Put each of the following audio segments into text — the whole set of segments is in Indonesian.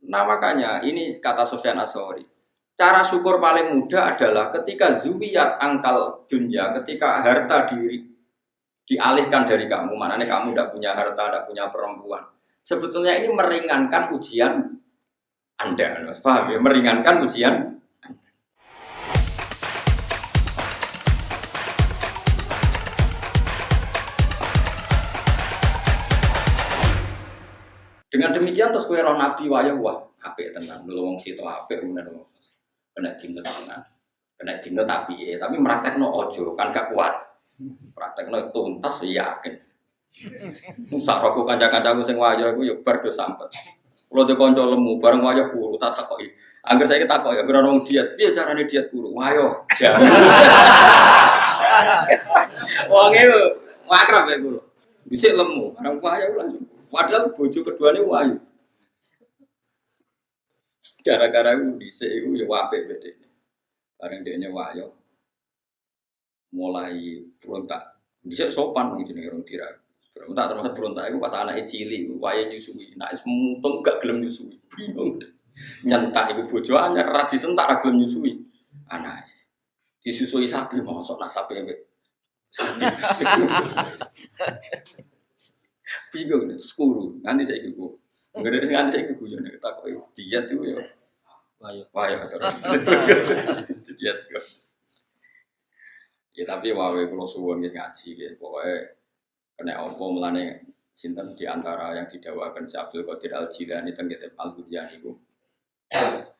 Nah makanya ini kata Sufyan Ats-Tsauri. Cara syukur paling mudah adalah ketika zuwiyat angkal dunya, ketika harta dialihkan dari kamu, maknanya kamu tidak punya harta, tidak punya perempuan. Sebetulnya ini meringankan ujian Anda, paham ya? Meringankan ujian. Dengan demikian terus kue roh nabi wayah wah apik tenan nulung sito apik kemudian kena dinten tenan kena dinten tapi meraktekno ojo kan gak kuat praktekno tuntas yakin sak roku kanca-kancaku sing wayah iku yo bar do sampet kula de kanca lemu bareng wayah guru tak takoki angger saiki takoki angger ono diet piye carane diet guru wayo jangan wong e akrab ya guru dhisik lemu bareng wayah langsung padahal bojo keduanya wayu. Gara-gara itu dhisik iku ya apik bedene. Bareng dene wayu. Mulai berontak. Dhisik sopan jenenge rong dira. Berontak terus berontak iku pas anake cilik, wayahe nyusui. Nek wis mutung gak gelem nyusui. Bingung. Nyentak iku bojo anyar ra disentak ra gelem nyusui. Anake disusui sapi mosok nasabe mbek. Bingung nih, skuru. Nanti saya ikut. Enggak ada nanti saya ikut ya. Tak kau diet itu ya. Wah terus diet kok. Ya tapi wae kalau suwon ngaji gitu. Pokoknya kena opo melane sinten di antara yang didakwakan Syabdul Qadir Al-Jilani teng kitab Al-Buryan itu.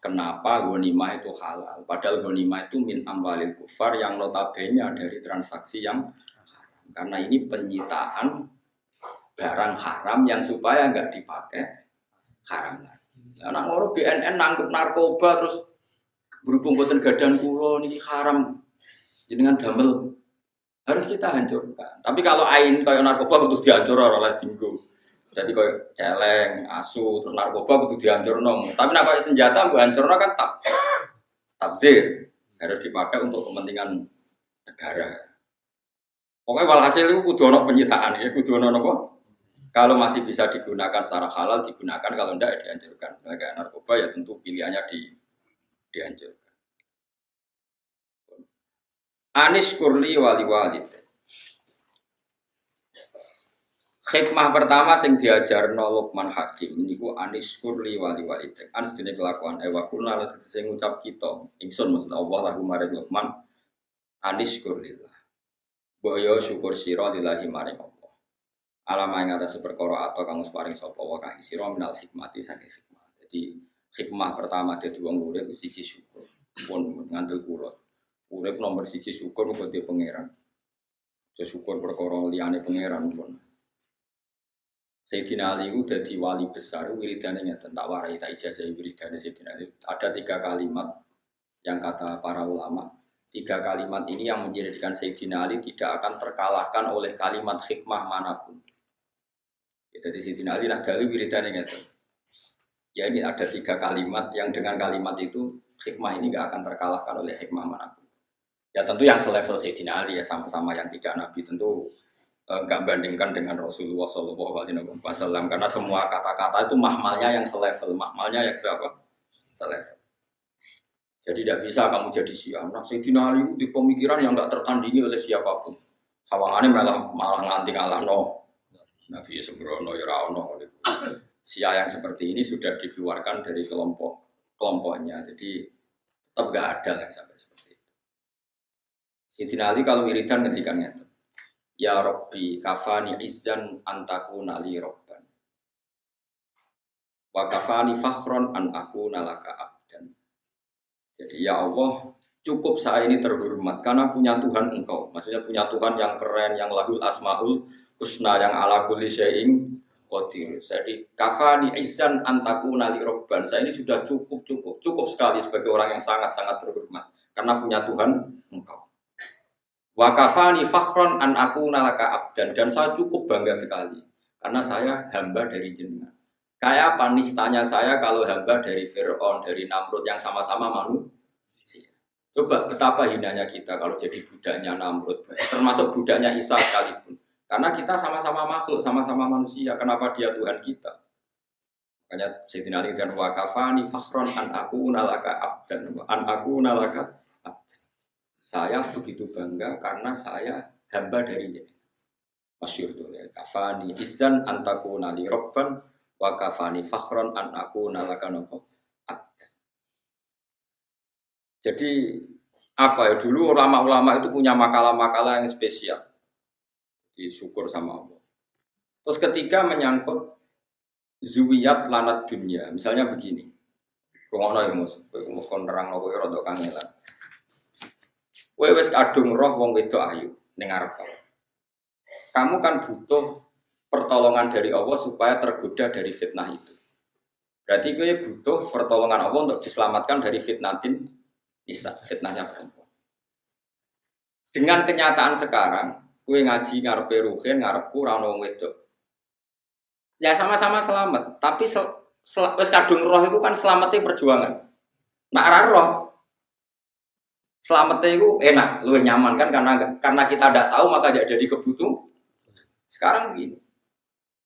Kenapa ghanimah itu halal? Padahal ghanimah itu min amwalil kufar yang notabene dari transaksi yang haram. Karena ini penyitaan barang haram yang supaya enggak dipakai haram lagi. Anak ngono BNN nangkep narkoba terus berhubung boten gadan kula niki haram jenengan damel harus kita hancurkan. Tapi kalau ain kaya narkoba kudu dihancur ora oleh dinggo. Jadi kaya celeng, asu terus narkoba kudu dihancurno. Tapi nek kaya senjata mbok hancurno kan tabdzir harus dipakai untuk kepentingan negara. Pokoknya walhasil itu kudu ono penyitaan ya, kudu ono napa? Kalau masih bisa digunakan secara halal digunakan, kalau tidak dihancurkan. Kayak narkoba ya tentu pilihannya dihancurkan. Anis kurli wali walid. Hikmah pertama sing diajarno Luqman Hakim niku anis kurli wali walid. Anis dene kelakuan ewa kuna lan sing ngucap kita. Ingsun maksud Allah lahu maring Luqman anis kurlillah. Boyo syukur sira lillahi maring alama yang atas perkara atau kang paring sapa wa kang sira minal hikmati saking hikmah. Jadi hikmah pertama dadi wong urip siji syukur. Pun ngandel kula. Urip nomor siji syukur muga dhewe pangeran. Syukur perkara liyane pangeran pun. Sayyidina Ali ku dadi wali besar wiridane nyata tak warai tak ijazah wiridane Sayyidina Ali. Ada 3 kalimat yang kata para ulama. 3 kalimat ini yang menjadikan Sayyidina Ali tidak akan terkalahkan oleh kalimat hikmah manapun. Jadi Sayyidina Ali nak gawe wiridane ngeten. Ya ini ada 3 kalimat yang dengan kalimat itu hikmah ini enggak akan terkalahkan oleh hikmah manapun. Ya tentu yang selevel Sayyidina Ali ya sama-sama yang tidak Nabi tentu enggak bandingkan dengan Rasulullah SAW karena semua kata-kata itu mahmalnya yang selevel, mahmalnya yang siapa? Selevel. Jadi tidak bisa kamu jadi Syiah. Nah Sayyidina Ali itu di pemikiran yang enggak tertandingi oleh siapapun. Sawangane malah nganti ngalahno Nabi sembrono ya ora ono. Syiah yang seperti ini sudah dikeluarkan dari kelompoknya. Jadi tetap enggak ada yang sampai seperti itu. Sayyidina Ali kalau wiridan ngendikan ngeten. Ya Rabbi kafani izzan antakuna li rabban. Wa kafani fakhron an akuna laka abdan. Jadi ya Allah cukup saya ini terhormat karena punya Tuhan engkau. Maksudnya punya Tuhan yang keren, yang lahul asmaul husna, yang ala kulli syai'in qadir. Jadi kafani izzan antakuna li rabban. Saya ini sudah cukup sekali sebagai orang yang sangat-sangat terhormat karena punya Tuhan engkau. Wa kafani fakhron an akuna laka abdan, dan saya cukup bangga sekali karena saya hamba dari jenengan. Kayak apa nistanya saya kalau hamba dari Fir'aun, dari Namrud yang sama-sama manusia. Coba betapa hinanya kita kalau jadi budaknya Namrud, termasuk budaknya Isa sekalipun. Karena kita sama-sama makhluk, sama-sama manusia. Kenapa dia Tuhan kita? Makanya Sayyidina Ali dan wakafani fakhron an aku nalaka abdan an aku nalaka abdan. Saya begitu bangga karena saya hamba dari dia. Masyhur itu ya. Kafani izan antaku nali robban wakafani fakhron an aku nalaka abdan. Jadi apa ya dulu ulama-ulama itu punya makalah-makalah yang spesial. Disyukur sama Allah. Terus ketiga menyangkut zuwiyat lanat dunia, misalnya begini, rungono ya mus kon nerang kowe rada kangelan. Kowe wis kadung roh wong wedok ayu ning arep kamu kan butuh pertolongan dari Allah supaya tergoda dari fitnah itu. Berarti kowe butuh pertolongan Allah untuk diselamatkan dari fitnatin nisa, fitnahnya perempuan. Dengan kenyataan sekarang, kowe ngaji ngarepe ruhin, ngarepku ora ono wong wedok. Ya sama-sama selamat, tapi wis kadung roh itu kan selamatnya perjuangan. Nak ora roh selamatnya itu enak, luwih nyaman kan karena kita tidak tahu maka jadi kebutuhan. Sekarang gini,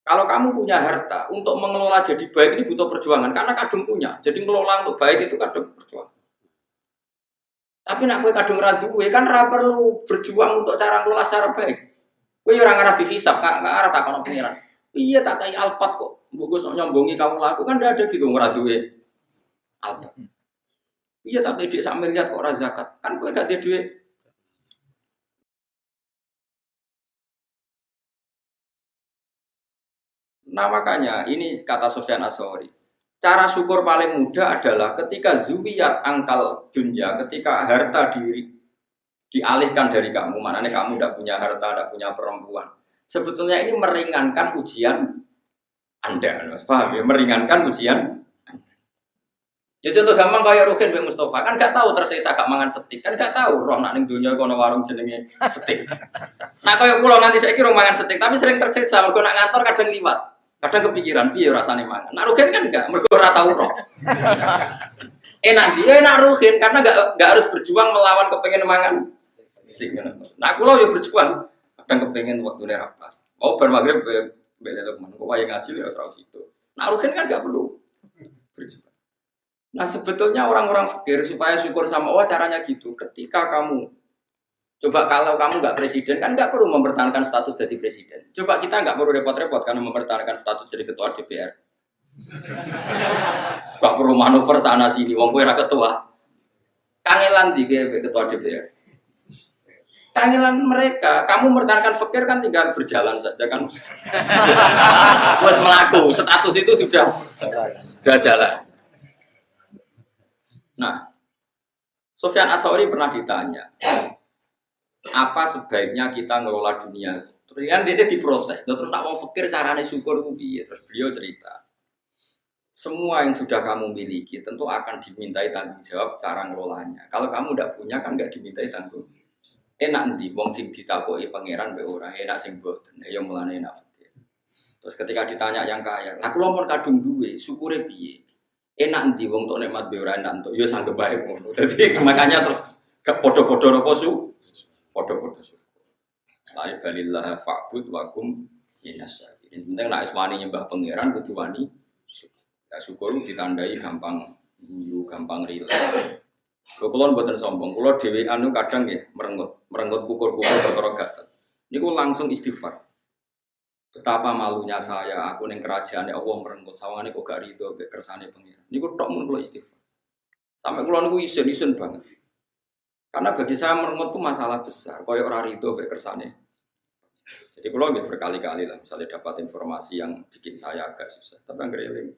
kalau kamu punya harta untuk mengelola jadi baik ini butuh perjuangan karena kadung punya. Jadi mengelola untuk baik itu kadung perjuangan. Tapi nak kowe kadung ra duwe kan ora perlu berjuang untuk cara ngelola secara baik. Kowe ora ngarah dihisab, gak arah takono pengiran. Iya tak kayak alpat kok, mbok sok nyombongi kamu laku kan ndak ada gitu ora duwe alpat. Iya tak kayak sak miliar kok ora zakat, kan kowe gak duwe. Nah makanya ini kata Sufyan Ats-Tsauri. Cara syukur paling mudah adalah ketika zuwiyat angkal dunia, ketika harta dialihkan dari kamu, maknanya kamu tidak punya harta, tidak punya perempuan. Sebetulnya ini meringankan ujian Anda, paham ya? Meringankan ujian. Ya contoh gampang kayak Ruhin Mbak Mustafa kan gak tahu tersiksa gak mangan setik kan gak tahu roh nak ning dunya kono warung jenenge setik. Nah kayak kula nanti saya kira mangan setik tapi sering tersiksa mergo nak ngantor kadang liwat. Kadang kepikiran piye rasane mangan. Nak Ruhin kan enggak mergo ora tahu roh. Enak dia enak Ruhin karena enggak harus berjuang melawan kepengen mangan setik. Nah kula yo berjuang kadang kepengen waktune ra pas. Oh bar magrib belok men kok wae ngaji ya ora situ. Nak Ruhin kan enggak perlu berjuang. Nah sebetulnya orang-orang fakir supaya syukur sama Allah caranya gitu. Ketika kamu coba kalau kamu nggak presiden kan nggak perlu mempertahankan status jadi presiden. Coba kita nggak perlu repot-repot karena mempertahankan status jadi ketua DPR. Nggak perlu manuver sana sini. Wong kowe ra ketua. Kangelan di ketua DPR. Kangelan mereka. Kamu mempertahankan fakir kan tinggal berjalan saja kan. Wes melaku. Status itu sudah jalan. Nah, Sufyan Ats-Tsauri pernah ditanya, apa sebaiknya kita ngelola dunia? Terus kan dia diprotes. Terus nak mau fikir carane syukur piye? Terus beliau cerita, semua yang sudah kamu miliki tentu akan dimintai tanggung jawab cara ngelolanya. Kalau kamu tidak punya kan nggak dimintai tanggung. Enak ndi wong sing ditakoki pangeran mbek ora enak sing mboten. Ya mulane enak fikir. Terus ketika ditanya yang kaya, "Lah kula mun kadung duwe, syukure piye?" Enak ndi wong tok nikmat be ora enak tok ya sanggep bae ngono. Dadi makanya terus gak padha-padha napa su? Padha-padha su. La ilaha fa'bud wa kum minasyakirin. Penting nek wani nyembah pangeran kudu wani syukur. Ya syukur ditandai gampang guyu, gampang rileks. Lho kula mboten sombong, kula dhewean kadang nggih merengut kukur-kukur perkara gatel. Niku langsung istighfar. Betapa malunya saya, aku neng kerajaan Allah merenggut sawangane kok gak rido mbek kersane pengiran. Niku tok mun kula istighfar. Sampai kula niku isin banget. Karena bagi saya merenggut itu masalah besar, koyo ora rido mbek kersane. Jadi kula nggih berkali-kali lah misalnya dapat informasi yang bikin saya agak susah, tapi anggere eling.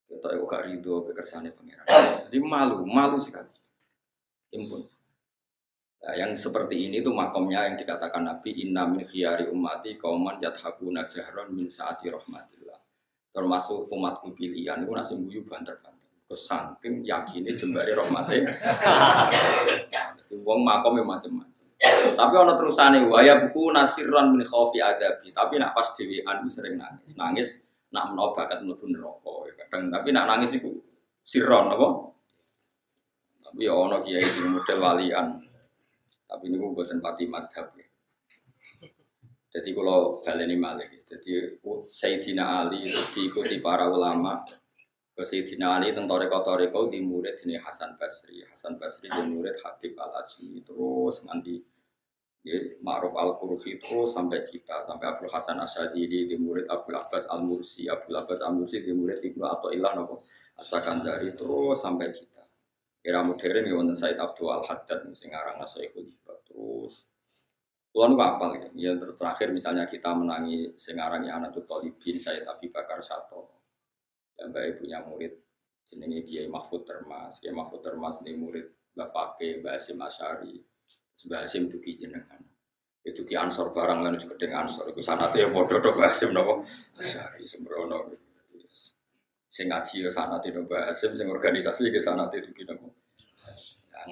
Kita kok gak rido mbek kersane pengiran. Jadi malu sekali. Impun. Nah, yang seperti ini tuh makomnya yang dikatakan Nabi inna min khiyari ummati qauman yathakuna jahron min saati rahmatillah. Termasuk umatku pilihan itu nasi guyu banter-banter. Kesangking yakine jembare rahmate. Itu wong makome macam-macam. Tapi ana terusane waya buku nasirran min khaufi adabi. Tapi nak pas dhewean sering nangis. Nangis nak menawa bakat mlebu neraka. Kadang tapi nak nangis iku sirron apa? Tapi ya ana kiai sing model walian. Tapi ini bukan pati madhab ya. Jadi kalau baleni malih, jadi Sayyidina Ali terus diikuti para ulama. Ke Sayyidina Ali tentang toreko di murid jenis Hasan Basri. Hasan Basri di murid Habib Al-Ajmi terus nanti Ma'ruf Al-Qurfi terus sampai kita sampai Abdul Hasan Asyadili di murid Abdul Abbas Al-Mursi, Abdul Abbas Al-Mursi di murid Ibnu Athaillah nopo As-Sakandari terus sampai kita. Era modern ya wonten Said Abdul Al-Haddad sing aranna Syekhul Hibah terus. Tuhan kapal ya terus terakhir misalnya kita menangi sengarangnya Anatul Talibin Said Abi Bakar Sato yang baik punya murid jenenge Kiai Mahfud Termas ini murid Mbah Fakih Mbah Hasyim Asy'ari Mbah Hasyim dugi jenengan itu ki Ansor barang lan gedeng Ansor iku sanate ya padha to Mbah Hasyim napa Asy'ari sembrono sing ngaji ya sanate Mbah Hasyim sing organisasi ke sanate dugi napa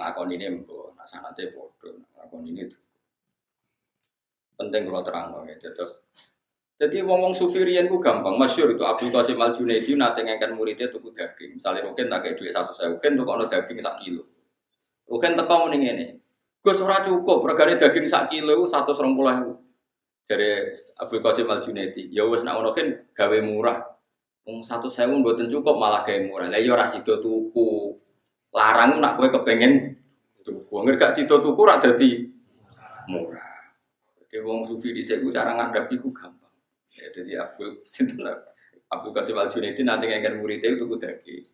ngakoni ini mbok nak sanate padha ngakoni ini penting kalau terang dong ya. Jadi ngomong sufi riyen ku gampang, masyhur itu Abdul Qasim Al Junaidi nate ngengken muridnya tuku daging. Misalnya Rukin tak kayak duit 1.000, Rukin tukokno daging 1 kilo. Rukin teko muni ngene. Gus ora cukup, regane daging 1 kilo iku 120.000. Jare Abdul Qasim Al Junaidi, ya wis nek ngono kan gawe murah. Wong 1.000 mboten cukup malah gawe murah. Lah ya ora sida tuku. Larang nak kowe kepengin tuku. Ngerti gak sida tuku ora dadi murah. Jadi wong sufi di sini cara ngadap itu gampang. Ya, jadi Abdul Qasim Al Junaidi nanti ngengken muridnya itu daging.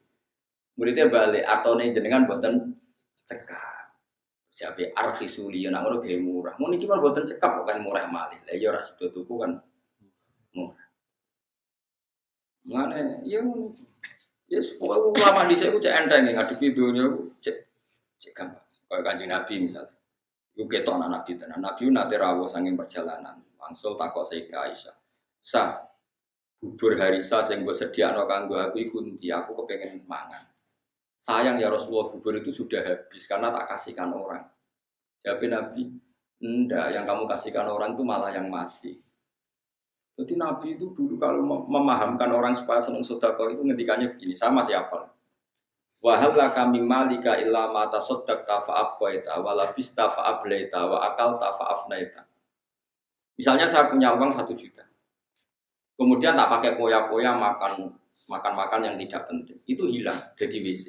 Muridnya balik atau nih jenengan buatan cekap. Siapa arfisuli yang ngono gawe murah. Mau niki mah buatan cekap bukan murah malih. Lah ya ora sida tuku kan murah. Mane ya ngono. Ya supaya ulama di sini cek enteng ngadepi dunya cek gampang. Kayak Kanjeng Nabi misalnya. Iku ketok anak Nabi tenan. Nabi nate rawuh saking perjalanan. Langsung takok Sayyidah Aisyah. Sah, bubur harisa sing mbok sediakno kanggo aku iku ndi? Aku kepengin mangan. Sayang ya Rasulullah, bubur itu sudah habis karena tak kasihkan orang. Jawab Nabi, enggak, yang kamu kasihkan orang itu malah yang masih. Jadi Nabi itu dulu kalau memahamkan orang supaya senang sedekah itu ngendikannya begini, sama siapa? Wa hal laka mim malika illa ma tasaddaqta fa abqaita wa labista fa ablaita wa akalta fa afnaita. Misalnya saya punya uang 1 juta. Kemudian tak pakai poya-poya makan yang tidak penting. Itu hilang jadi WC.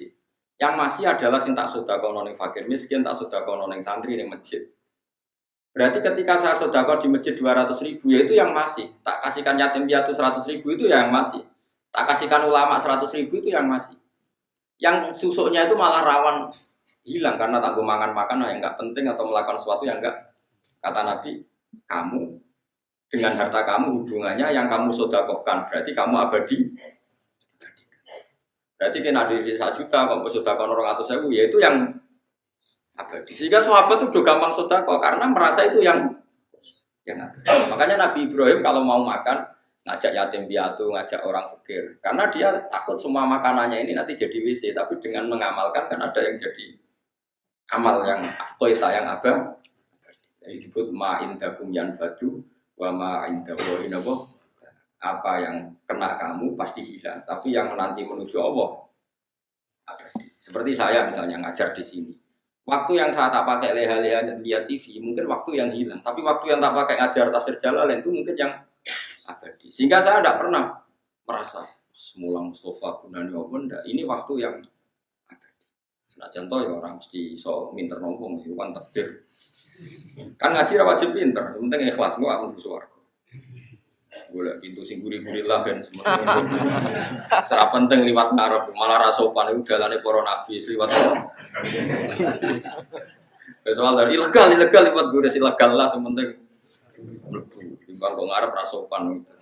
Yang masih adalah sing tak sedekah nang fakir miskin, tak sedekah nang santri ning masjid. Berarti ketika saya sedekah di masjid 200.000 ya itu yang masih. Tak kasihkan yatim piatu 100.000 itu yang masih. Tak kasihkan ulama 100.000 itu yang masih. Yang susuknya itu malah rawan hilang karena tak makan yang enggak penting atau melakukan sesuatu yang enggak. Kata Nabi, kamu dengan harta kamu hubungannya yang kamu sedekahkan berarti kamu abadi. Berarti kena di 1 juta kamu sedekahkan 200.000 ya itu yang abadi. Sehingga sahabat itu udah gampang sedekah karena merasa itu yang abadi. Makanya Nabi Ibrahim kalau mau makan ngajak yatim piatu, ngajak orang fakir. Karena dia takut semua makanannya ini nanti jadi WC, tapi dengan mengamalkan kan ada yang jadi amal yang qoita yang abadi. Disebut ma indakum yanfadu wa ma indallahi nabo. Apa yang kena kamu pasti hilang, tapi yang nanti menuju Allah abadi. Seperti saya misalnya ngajar di sini. Waktu yang saya tak pakai leha-leha lihat TV, mungkin waktu yang hilang. Tapi waktu yang tak pakai ngajar tafsir Jalalain itu mungkin yang abadi. Sehingga saya tidak pernah merasa semula Mustafa gunanya apa enggak. Ini waktu yang abadi. Nah contoh ya orang mesti so minter nombong itu kan takdir. Kan ngaji wajib pinter, penting ikhlas gua aku suwarga. Boleh pintu sing guri-guri lah kan semuanya. Serap penting liwat ngarep malah rasopan itu dalane para nabi liwat. Soal dari ilegal liwat guru ilegal lah sementing. Timbang kok ngarep rasopan gitu.